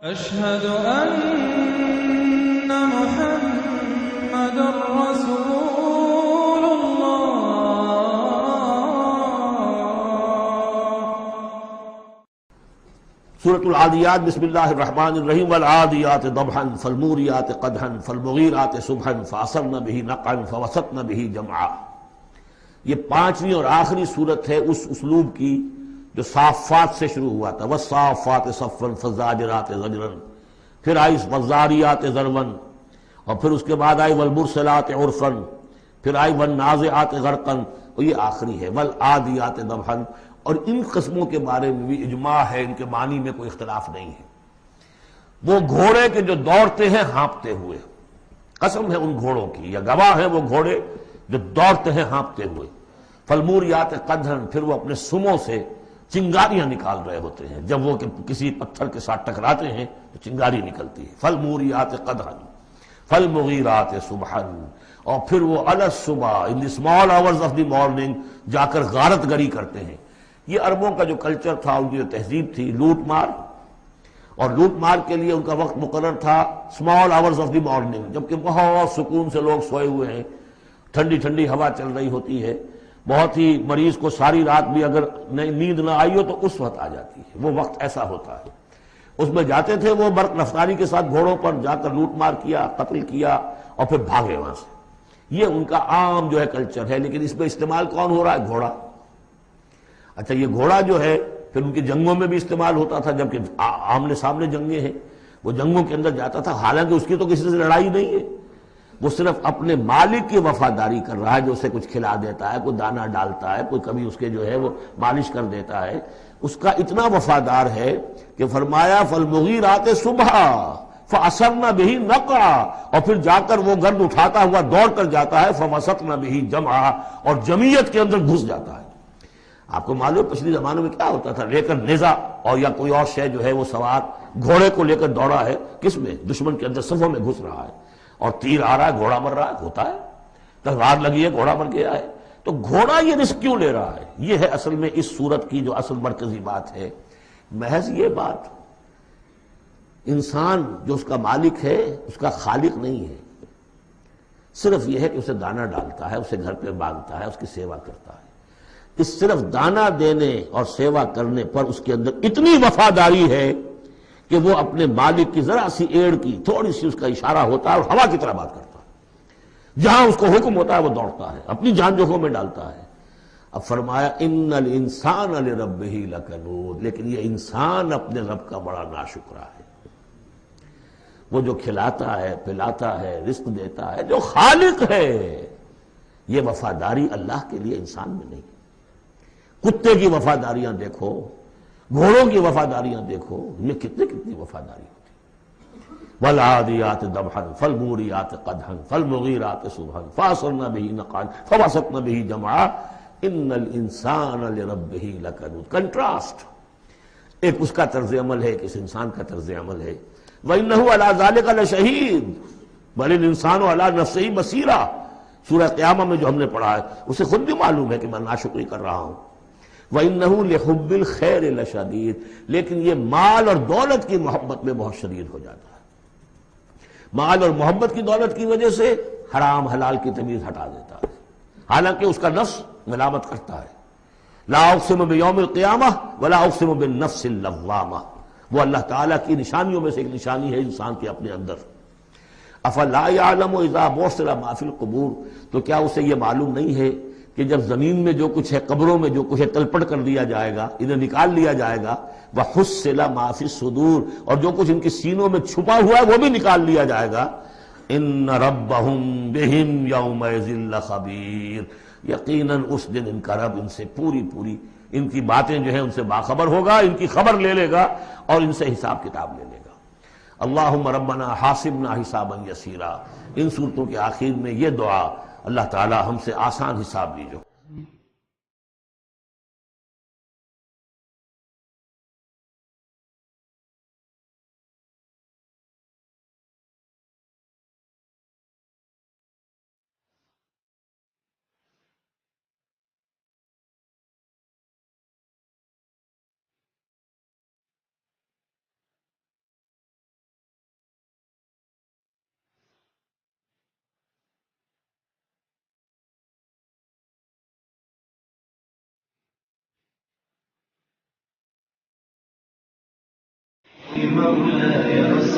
أشهد أن محمد رسول الله۔ سورة العادیات، بسم اللہ الرحمن الرحیم۔ والعادیات ضبحا فالموریات قدحا فالمغیرات صبحا فأثرن به نقعا فوسطن به جمعا۔ یہ پانچویں اور آخری صورت ہے اس اسلوب کی جو صافات سے شروع ہوا تھا، والصافات صفا فالزاجرات زجرا، پھر آئی والذاریات ذروا، اور پھر اس کے بعد آئی والمرسلات عرفا، پھر آئی والنازعات غرقا، اور یہ آخری ہے والعادیات ضبحا۔ اور ان قسموں کے بارے میں بھی اجماع ہے، ان کے معنی میں کوئی اختلاف نہیں ہے۔ وہ گھوڑے کے جو دوڑتے ہیں ہانپتے ہوئے، قسم ہے ان گھوڑوں کی، یا گواہ ہیں وہ گھوڑے جو دوڑتے ہیں ہانپتے ہوئے۔ فالموریات قدحا، پھر وہ اپنے سموں سے چنگاریاں نکال رہے ہوتے ہیں، جب وہ کسی پتھر کے ساتھ ٹکراتے ہیں تو چنگاری نکلتی ہے۔ فالموریات قدحا فالمغیرات صبحا، اور پھر وہ الصبح in the small hours of the morning جا کر غارت گری کرتے ہیں۔ یہ عربوں کا جو کلچر تھا، ان کی جو تہذیب تھی، لوٹ مار، اور لوٹ مار کے لیے ان کا وقت مقرر تھا small hours of the morning, جبکہ بہت سکون سے لوگ سوئے ہوئے ہیں، ٹھنڈی ٹھنڈی ہوا چل رہی ہوتی ہے، بہت ہی مریض کو ساری رات بھی اگر نیند نہ آئی ہو تو اس وقت آ جاتی ہے، وہ وقت ایسا ہوتا ہے۔ اس میں جاتے تھے وہ برق رفتاری کے ساتھ گھوڑوں پر جا کر لوٹ مار کیا، قتل کیا، اور پھر بھاگے وہاں سے۔ یہ ان کا عام جو ہے کلچر ہے، لیکن اس میں استعمال کون ہو رہا ہے؟ گھوڑا۔ اچھا، یہ گھوڑا جو ہے پھر ان کی جنگوں میں بھی استعمال ہوتا تھا، جبکہ آمنے سامنے جنگیں ہیں، وہ جنگوں کے اندر جاتا تھا، حالانکہ اس کی تو کسی سے لڑائی نہیں ہے، وہ صرف اپنے مالک کی وفاداری کر رہا ہے، جو اسے کچھ کھلا دیتا ہے، کوئی دانہ ڈالتا ہے، کوئی کبھی اس کے جو ہے وہ مالش کر دیتا ہے، اس کا اتنا وفادار ہے کہ فرمایا فالمغیرات صبحا فأثرن به نقعا، اور پھر جا کر وہ گرد اٹھاتا ہوا دوڑ کر جاتا ہے فوسطن به جمعا، اور جمعیت کے اندر گھس جاتا ہے۔ آپ کو معلوم پچھلی زمانوں میں کیا ہوتا تھا؟ لے کر نیزہ اور یا کوئی اور شے جو ہے وہ سوار گھوڑے کو لے کر دوڑا ہے، کس میں؟ دشمن کے اندر صفوں میں گھس رہا ہے، اور تیر آ رہا ہے، گھوڑا مر رہا ہے، ہوتا ہے، تلوار لگی ہے، گھوڑا مر گیا ہے۔ تو گھوڑا یہ رسک کیوں لے رہا ہے؟ یہ ہے اصل میں اس صورت کی جو اصل مرکزی بات ہے، محض یہ بات، انسان جو اس کا مالک ہے اس کا خالق نہیں ہے، صرف یہ ہے کہ اسے دانہ ڈالتا ہے، اسے گھر پہ باندھتا ہے، اس کی سیوا کرتا ہے۔ اس صرف دانہ دینے اور سیوا کرنے پر اس کے اندر اتنی وفاداری ہے کہ وہ اپنے مالک کی ذرا سی ایڑ کی تھوڑی سی اس کا اشارہ ہوتا ہے اور ہوا کی طرح بات کرتا ہے، جہاں اس کو حکم ہوتا ہے وہ دوڑتا ہے، اپنی جان جوکھوں میں ڈالتا ہے۔ اب فرمایا ان الانسان لربہ لکنود، لیکن یہ انسان اپنے رب کا بڑا ناشکرا ہے۔ وہ جو کھلاتا ہے، پلاتا ہے، رزق دیتا ہے، جو خالق ہے، یہ وفاداری اللہ کے لیے انسان میں نہیں۔ کتے کی وفاداریاں دیکھو، گھوڑوں کی وفاداریاں دیکھو، ان میں کتنی وفاداری ہوتی۔ والعادیات ضبحا فالموریات قدحا فالمغیرات صبحا فأثرن به نقعا فوسطن به جمعا ان الانسان لربہ لکنود۔ کنٹراسٹ، ایک اس کا طرز عمل ہے، ایک اس انسان کا طرز عمل ہے۔ وَإِنَّهُ عَلَىٰ ذَلِكَ لَشَهِيدٌ بَلِ الْإِنسَانُ عَلَىٰ نَفْسِهِ بَصِيرًا، سورہ قیامہ میں جو ہم نے پڑھا ہے، اسے خود بھی معلوم ہے کہ میں ناشکری کر رہا ہوں۔ وَإِنَّهُ لِحُبِّ الْخَيْرِ لَشَدِيدٌ، لیکن یہ مال اور دولت کی محبت میں بہت شدید ہو جاتا ہے، مال اور محبت کی دولت کی وجہ سے حرام حلال کی تمیز ہٹا دیتا ہے، حالانکہ اس کا نفس ملامت کرتا ہے۔ لا اقسم بیوم القیامہ ولا اقسم بالنفس اللوامہ، وہ اللہ تعالیٰ کی نشانیوں میں سے ایک نشانی ہے انسان کے اپنے اندر۔ افلا یعلم اذا بعثر ما فی القبور، تو کیا اسے یہ معلوم نہیں ہے کہ جب زمین میں جو کچھ ہے، قبروں میں جو کچھ ہے، تلپٹ کر دیا جائے گا، انہیں نکال لیا جائے گا، وحصل ما فی الصدور، اور جو کچھ ان کے سینوں میں چھپا ہوا ہے وہ بھی نکال لیا جائے گا۔ ان ربہم بہم یومئذ لخبیر، یقیناً اس دن ان کا رب ان سے پوری ان کی باتیں جو ہیں ان سے باخبر ہوگا، ان کی خبر لے لے گا اور ان سے حساب کتاب لے لے گا۔ اللہم ربنا حاسبنا حسابا یسیرا، ان صورتوں کے آخر میں یہ دعا، اللہ تعالی ہم سے آسان حساب لیجو۔ مولاي